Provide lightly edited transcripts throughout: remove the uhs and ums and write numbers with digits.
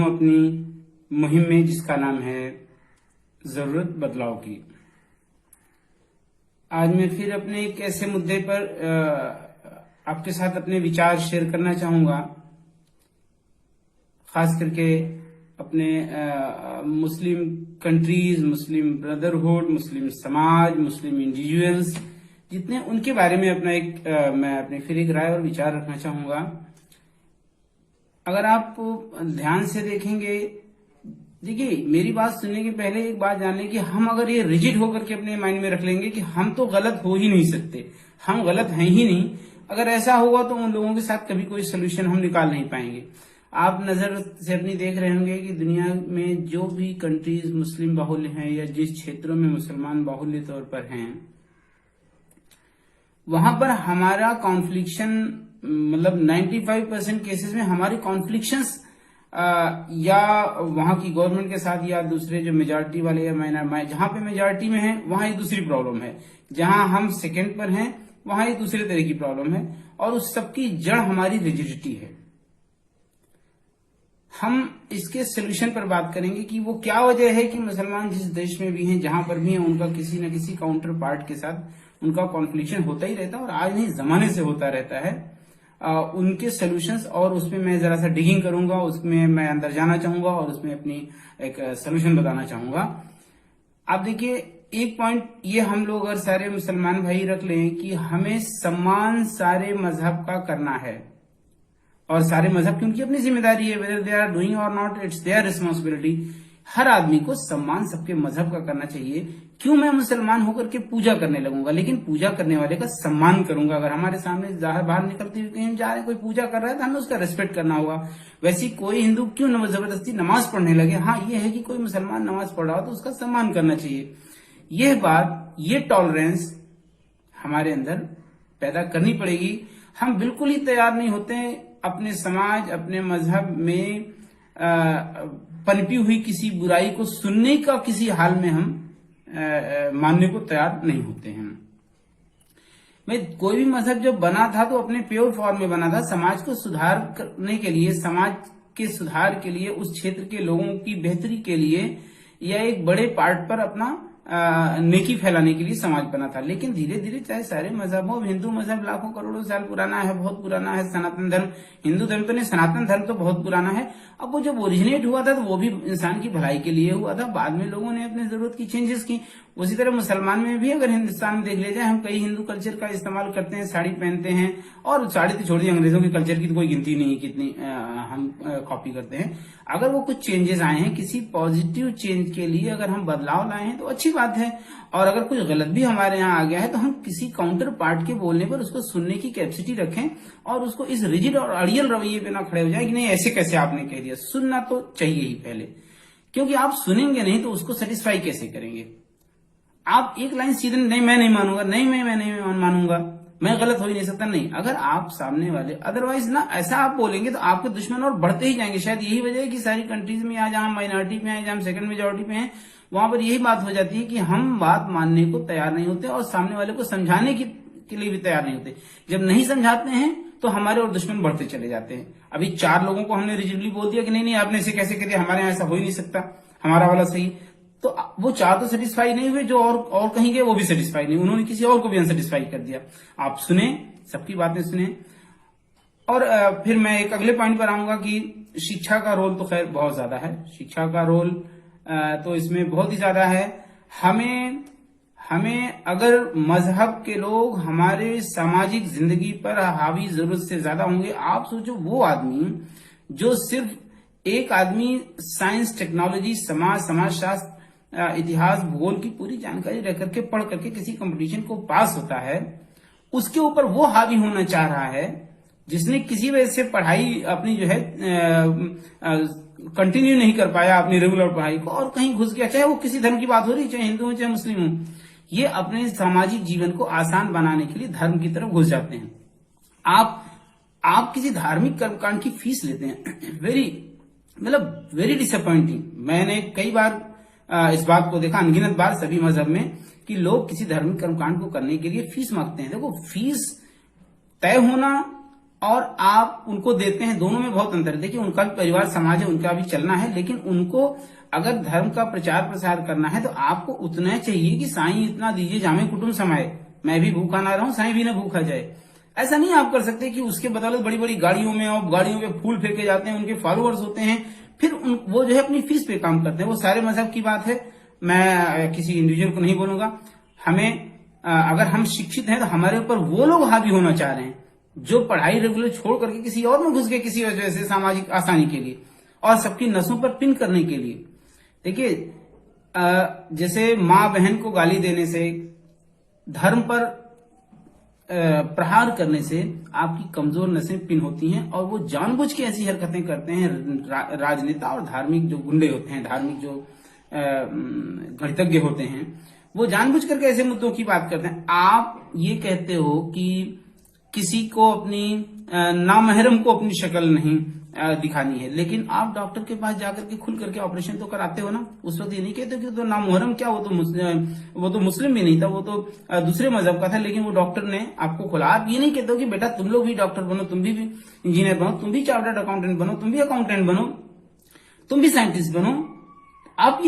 हूं अपनी मुहिम में जिसका नाम है जरूरत बदलाव की। आज मैं फिर अपने एक ऐसे मुद्दे पर आपके साथ अपने विचार शेयर करना चाहूंगा, खास करके अपने मुस्लिम कंट्रीज, मुस्लिम ब्रदरहुड, मुस्लिम समाज, मुस्लिम इंडिविजुअल्स जितने, उनके बारे में मैं अपनी फिर एक राय और विचार रखना चाहूंगा। अगर आप ध्यान से देखेंगे, देखिए मेरी बात सुनने के पहले एक बात जान लें कि हम अगर ये रिजिड होकर के अपने माइंड में रख लेंगे कि हम तो गलत हो ही नहीं सकते, हम गलत हैं ही नहीं, अगर ऐसा होगा तो उन लोगों के साथ कभी कोई सोल्यूशन हम निकाल नहीं पाएंगे। आप नजर से अपनी देख रहे होंगे कि दुनिया में जो भी कंट्रीज मुस्लिम बाहुल्य हैं या जिस क्षेत्रों में मुसलमान बाहुल्य तौर पर हैं, वहां पर हमारा कॉन्फ्लिक्शन, मतलब 95% केसेस में हमारी कॉन्फ्लिक्शंस या वहां की गवर्नमेंट के साथ या दूसरे जो मेजॉरिटी वाले या जहां पे मेजॉरिटी में है वहां एक दूसरी प्रॉब्लम है, जहां हम सेकंड पर हैं वहां एक दूसरे तरह की प्रॉब्लम है, और उस सबकी जड़ हमारी रिजिडिटी है। हम इसके सोल्यूशन पर बात करेंगे कि वो क्या वजह है कि मुसलमान जिस देश में भी हैं, जहां पर भी हैं, उनका किसी न किसी काउंटर पार्ट के साथ उनका कॉन्फ्लिक्शन होता ही रहता है और आज नहीं जमाने से होता रहता है। उनके सोल्यूशंस, और उसमें मैं जरा सा डिगिंग करूंगा, उसमें मैं अंदर जाना चाहूंगा और उसमें अपनी एक सोल्यूशन बताना चाहूंगा। आप देखिए, एक पॉइंट ये हम लोग अगर सारे मुसलमान भाई रख लें कि हमें सम्मान सारे मजहब का करना है, और सारे मजहब की उनकी अपनी जिम्मेदारी है, वेदर दे आर डूइंग और नॉट, इट्स देयर रिस्पॉन्सिबिलिटी। हर आदमी को सम्मान सबके मजहब का करना चाहिए। क्यों मैं मुसलमान होकर के पूजा करने लगूंगा, लेकिन पूजा करने वाले का सम्मान करूंगा। अगर हमारे सामने बाहर निकलते हुए कहीं जा रहे हैं, कोई पूजा कर रहा है तो हमें उसका रिस्पेक्ट करना होगा। वैसे कोई हिंदू क्यों न जबरदस्ती नमाज पढ़ने लगे, हाँ ये है कि कोई मुसलमान नमाज पढ़ रहा हो तो उसका सम्मान करना चाहिए। यह बात, ये टॉलरेंस हमारे अंदर पैदा करनी पड़ेगी। हम बिल्कुल ही तैयार नहीं होते अपने समाज, अपने मजहब में पनपी हुई किसी बुराई को सुनने का, किसी हाल में हम मानने को तैयार नहीं होते हैं। मैं कोई भी मजहब जब बना था तो अपने प्योर फॉर्म में बना था, समाज को सुधार करने के लिए, समाज के सुधार के लिए, उस क्षेत्र के लोगों की बेहतरी के लिए, या एक बड़े पार्ट पर अपना नेकी फैलाने के लिए समाज बना था। लेकिन धीरे धीरे, चाहे सारे मजहब हो, हिंदू मजहब लाखों करोड़ों साल पुराना है, बहुत पुराना है, सनातन धर्म, हिंदू धर्म तो नहीं, सनातन धर्म तो बहुत पुराना है। अब वो जब ओरिजिनेट हुआ था तो वो भी इंसान की भलाई के लिए हुआ था, बाद में लोगों ने अपनी जरूरत की चेंजेस की। उसी तरह मुसलमान में भी अगर हिंदुस्तान में देख लिया जाए, हम कई हिंदू कल्चर का इस्तेमाल करते हैं, साड़ी पहनते हैं, और साड़ी तो छोड़िए, अंग्रेजों के कल्चर की तो कोई गिनती नहीं कितनी हम कॉपी करते हैं। अगर वो कुछ चेंजेस आए हैं, किसी पॉजिटिव चेंज के लिए अगर हम बदलाव लाए हैं तो अच्छी बात है, और अगर कुछ गलत भी हमारे यहाँ आ गया है तो हम किसी काउंटर पार्ट के बोलने पर उसको सुनने की कैपेसिटी रखें, और उसको इस रिजिड और अड़ियल रवैये पे ना खड़े हो जाए कि नहीं ऐसे कैसे आपने कह दिया। सुनना तो चाहिए ही पहले, क्योंकि आप सुनेंगे नहीं तो उसको सेटिस्फाई कैसे करेंगे। आप एक लाइन सीधे नहीं मैं नहीं मानूंगा, नहीं मैं नहीं मानूंगा, मैं गलत हो ही नहीं सकता, नहीं। अगर आप सामने वाले अदरवाइज ना ऐसा आप बोलेंगे तो आपके दुश्मन और बढ़ते ही जाएंगे। शायद यही वजह है कि सारी कंट्रीज में आज हम माइनॉरिटी पे हैं, जहां हम सेकंड मेजोरिटी पे हैं, वहां पर यही बात हो जाती है कि हम बात मानने को तैयार नहीं होते और सामने वाले को समझाने के लिए भी तैयार नहीं होते। जब नहीं समझाते हैं तो हमारे और दुश्मन बढ़ते चले जाते हैं। अभी 4 लोगों को हमने रिजिडली बोल दिया कि नहीं आपने इसे कैसे कह दिया, हमारे यहाँ ऐसा हो ही नहीं सकता, हमारा वाला सही, तो वो 4 तो सेटिस्फाई नहीं हुए, जो और कहीं गए वो भी सेटिस्फाई नहीं, उन्होंने किसी और को भी अनसेटिस्फाई कर दिया। आप सुने, सबकी बातें सुने। और फिर मैं एक अगले पॉइंट पर आऊंगा कि शिक्षा का रोल तो खैर बहुत ज्यादा है, शिक्षा का रोल तो इसमें बहुत ही ज्यादा है। हमें अगर मजहब के लोग हमारे सामाजिक जिंदगी पर हावी जरूरत से ज्यादा होंगे, आप सोचो वो आदमी जो सिर्फ एक आदमी साइंस, टेक्नोलॉजी, समाजशास्त्र, इतिहास, भूगोल की पूरी जानकारी रख करके पढ़ करके किसी कंपटीशन को पास होता है, उसके ऊपर वो हावी होना चाह रहा है जिसने किसी वजह से पढ़ाई अपनी जो है कंटिन्यू नहीं कर पाया, अपनी रेगुलर पढ़ाई को, और कहीं घुस गया, चाहे वो किसी धर्म की बात हो रही, चाहे हिंदू हो चाहे मुस्लिम हो, ये अपने सामाजिक जीवन को आसान बनाने के लिए धर्म की तरफ घुस जाते हैं। आप किसी धार्मिक कर्मकांड की फीस लेते हैं, वेरी डिसअपॉइंटिंग। मैंने कई बार इस बात को देखा, अनगिनत बार, सभी मजहब में, कि लोग किसी धार्मिक कर्मकांड को करने के लिए फीस मांगते हैं। देखो, फीस तय होना और आप उनको देते हैं, दोनों में बहुत अंतर है। देखिए, उनका भी परिवार समाज है, उनका भी चलना है, लेकिन उनको अगर धर्म का प्रचार प्रसार करना है तो आपको उतना चाहिए कि साईं इतना दीजिए जामे कुटुंब समाए, मैं भी भूखा ना रहूं, साईं भी ना भूखा जाए। ऐसा नहीं आप कर सकते कि उसके बदौलत बड़ी बड़ी गाड़ियों में और गाड़ियों पे फूल फेंके जाते हैं, उनके फॉलोअर्स होते हैं, फिर वो जो है अपनी फीस पे काम करते हैं। वो सारे मजहब की बात है, मैं किसी इंडिविजुअल को नहीं बोलूंगा। हमें अगर हम शिक्षित हैं तो हमारे ऊपर वो लोग हावी होना चाह रहे हैं जो पढ़ाई रेगुलर छोड़ करके किसी और में घुस गए किसी वजह से, सामाजिक आसानी के लिए और सबकी नसों पर पिन करने के लिए। देखिए, जैसे माँ बहन को गाली देने से, धर्म पर प्रहार करने से आपकी कमजोर नसें पिन होती हैं और वो जानबूझ के ऐसी हरकतें करते हैं। राजनेता और धार्मिक जो गुंडे होते हैं, धार्मिक जो गणितज्ञ होते हैं, वो जानबूझ करके ऐसे मुद्दों की बात करते हैं। आप ये कहते हो कि किसी को अपनी नामहरम को अपनी शक्ल नहीं दिखानी है, लेकिन आप डॉक्टर के पास जाकर के खुल करके ऑपरेशन तो कराते हो ना। उस वक्त ये नहीं कहते कि तो नामहरम क्या, वो तो मुस्लिम भी नहीं था, वो तो दूसरे मजहब का था, लेकिन वो डॉक्टर ने आपको खोला। आप ये नहीं कहते हो कि बेटा तुम लोग भी डॉक्टर बनो, तुम भी इंजीनियर बनो, तुम भी चार्टर्ड अकाउंटेंट बनो, तुम भी अकाउंटेंट बनो, तुम भी साइंटिस्ट बनो। आप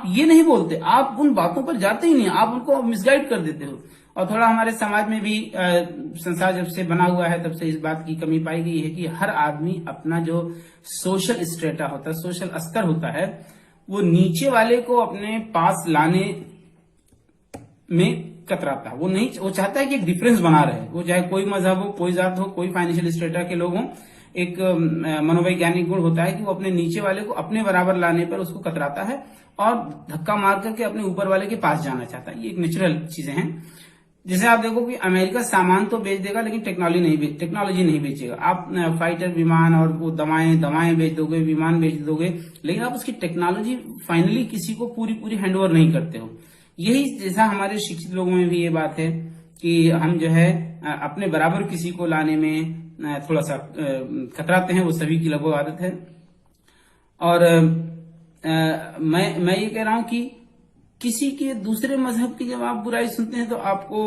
ये नहीं बोलते, आप उन बातों पर जाते ही नहीं, आप उनको मिसगाइड कर देते हो। और थोड़ा हमारे समाज में भी संसार जब से बना हुआ है तब से इस बात की कमी पाई गई है कि हर आदमी अपना जो सोशल स्टेटा होता है, सोशल स्तर होता है, वो नीचे वाले को अपने पास लाने में कतराता है। वो चाहता है कि एक डिफरेंस बना रहे, वो चाहे कोई मजहब हो, कोई जात हो, कोई फाइनेंशियल स्टेटा के लोग हों। एक मनोवैज्ञानिक गुण होता है कि वो अपने नीचे वाले को अपने बराबर लाने पर उसको कतराता है और धक्का मार करके अपने ऊपर वाले के पास जाना चाहता है। ये एक नेचुरल चीजें हैं। जैसे आप देखो कि अमेरिका सामान तो बेच देगा लेकिन टेक्नोलॉजी नहीं बेचेगा। आप फाइटर विमान और वो दवाएं बेच दोगे, विमान बेच दोगे, लेकिन आप उसकी टेक्नोलॉजी फाइनली किसी को पूरी हैंडओवर नहीं करते हो। यही जैसा हमारे शिक्षित लोगों में भी ये बात है कि हम जो है अपने बराबर किसी को लाने में थोड़ा सा कतराते हैं। वो सभी की लगभग आदत है। और मैं ये कह रहा हूं कि किसी के दूसरे मजहब की जब आप बुराई सुनते हैं तो आपको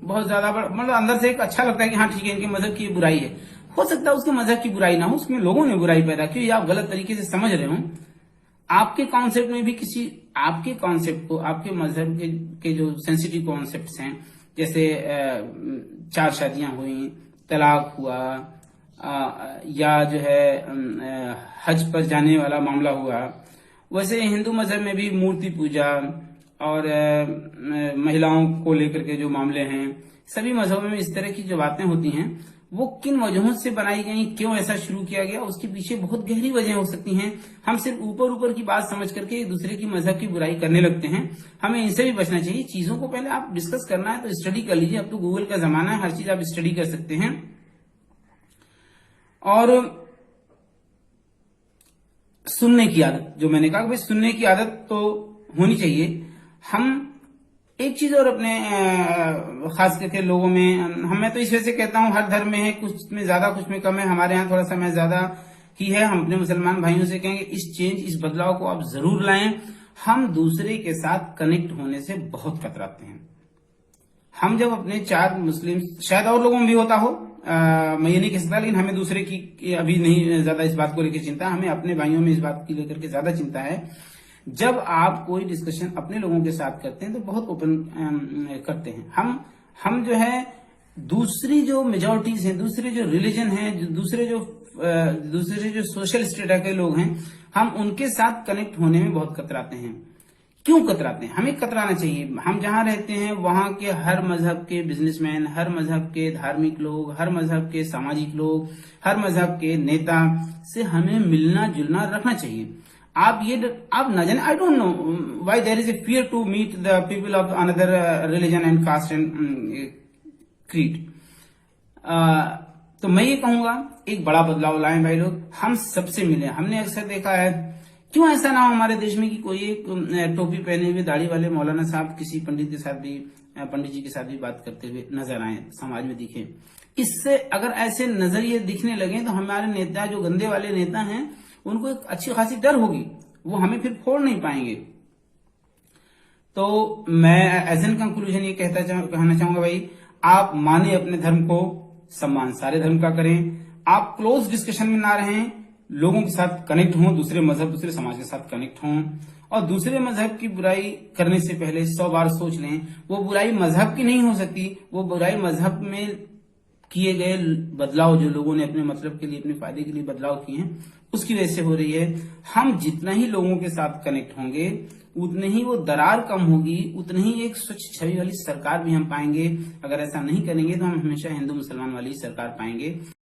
बहुत ज्यादा मतलब अंदर से एक अच्छा लगता है कि हाँ ठीक है, इनके मजहब की बुराई है। हो सकता है उसके मजहब की बुराई ना हो, उसमें लोगों ने बुराई पैदा की, आप गलत तरीके से समझ रहे हो। आपके कॉन्सेप्ट में भी आपके कॉन्सेप्ट को, आपके मजहब के जो सेंसिटिव कॉन्सेप्ट हैं, जैसे 4 शादियां हुई, तलाक हुआ, या जो है हज पर जाने वाला मामला हुआ, वैसे हिंदू मजहब में भी मूर्ति पूजा और महिलाओं को लेकर के जो मामले हैं, सभी मजहबों में इस तरह की जो बातें होती हैं वो किन वजहों से बनाई गई, क्यों ऐसा शुरू किया गया, उसके पीछे बहुत गहरी वजह हो सकती हैं। हम सिर्फ ऊपर की बात समझ करके एक दूसरे की मजहब की बुराई करने लगते हैं। हमें इनसे भी बचना चाहिए। चीजों को पहले आप डिस्कस करना है तो स्टडी कर लीजिए। अब तो गूगल का जमाना है, हर चीज आप स्टडी कर सकते हैं। और सुनने की आदत, जो मैंने कहा भाई सुनने की आदत तो होनी चाहिए। हम एक चीज और अपने खास करके लोगों में, मैं तो इस वजह से कहता हूं हर धर्म में है, कुछ में ज्यादा कुछ में कम है, हमारे यहाँ थोड़ा समय ज्यादा ही है। हम अपने मुसलमान भाइयों से कहेंगे इस बदलाव को आप जरूर लाएं। हम दूसरे के साथ कनेक्ट होने से बहुत कतराते हैं। हम जब अपने 4 मुस्लिम, शायद और लोगों में भी होता हो, मैं ये नहीं कह सकता, लेकिन हमें दूसरे की अभी नहीं ज्यादा इस बात को लेकर चिंता, हमें अपने भाइयों में इस बात की लेकर के ज्यादा चिंता है। जब आप कोई डिस्कशन अपने लोगों के साथ करते हैं तो बहुत ओपन करते हैं। हम जो है दूसरी जो मेजोरिटीज हैं, दूसरे जो रिलीजन हैं, दूसरे जो सोशल स्टेटस के लोग हैं, हम उनके साथ कनेक्ट होने में बहुत कतराते हैं। क्यों कतराते हैं? हमें कतराना चाहिए। हम जहां रहते हैं वहां के हर मजहब के बिजनेसमैन, हर मजहब के धार्मिक लोग, हर मजहब के सामाजिक लोग, हर मजहब के नेता से हमें मिलना जुलना रखना चाहिए। आप ना जाने, I don't know why there is a fear to meet the people of another religion and caste and creed. तो मैं ये कहूंगा एक बड़ा बदलाव लाएं भाई लोग, हम सबसे मिलें। हमने अक्सर देखा है, क्यों ऐसा ना हो हमारे देश में कि कोई एक टोपी पहने हुए दाढ़ी वाले मौलाना साहब किसी पंडित जी के साथ भी बात करते हुए नजर आए, समाज में दिखे। इससे अगर ऐसे नजरिए दिखने लगे तो हमारे नेता, जो गंदे वाले नेता हैं, उनको एक अच्छी खासी डर होगी, वो हमें फिर फोड़ नहीं पाएंगे। तो मैं एज एन कंक्लूजन ये कहना चाहूंगा भाई, आप माने अपने धर्म को, सम्मान सारे धर्म का करें। आप क्लोज डिस्कशन में ना रहें, लोगों के साथ कनेक्ट हों, दूसरे मजहब दूसरे समाज के साथ कनेक्ट हों, और दूसरे मजहब की बुराई करने से पहले 100 बार सोच लें। वो बुराई मजहब की नहीं हो सकती, वो बुराई मजहब में किए गए बदलाव, जो लोगों ने अपने मतलब के लिए, अपने फायदे के लिए बदलाव किए हैं, उसकी वजह से हो रही है। हम जितना ही लोगों के साथ कनेक्ट होंगे, उतने ही वो दरार कम होगी, उतनी ही एक स्वच्छ छवि वाली सरकार भी हम पाएंगे। अगर ऐसा नहीं करेंगे तो हम हमेशा हिंदू मुसलमान वाली सरकार पाएंगे।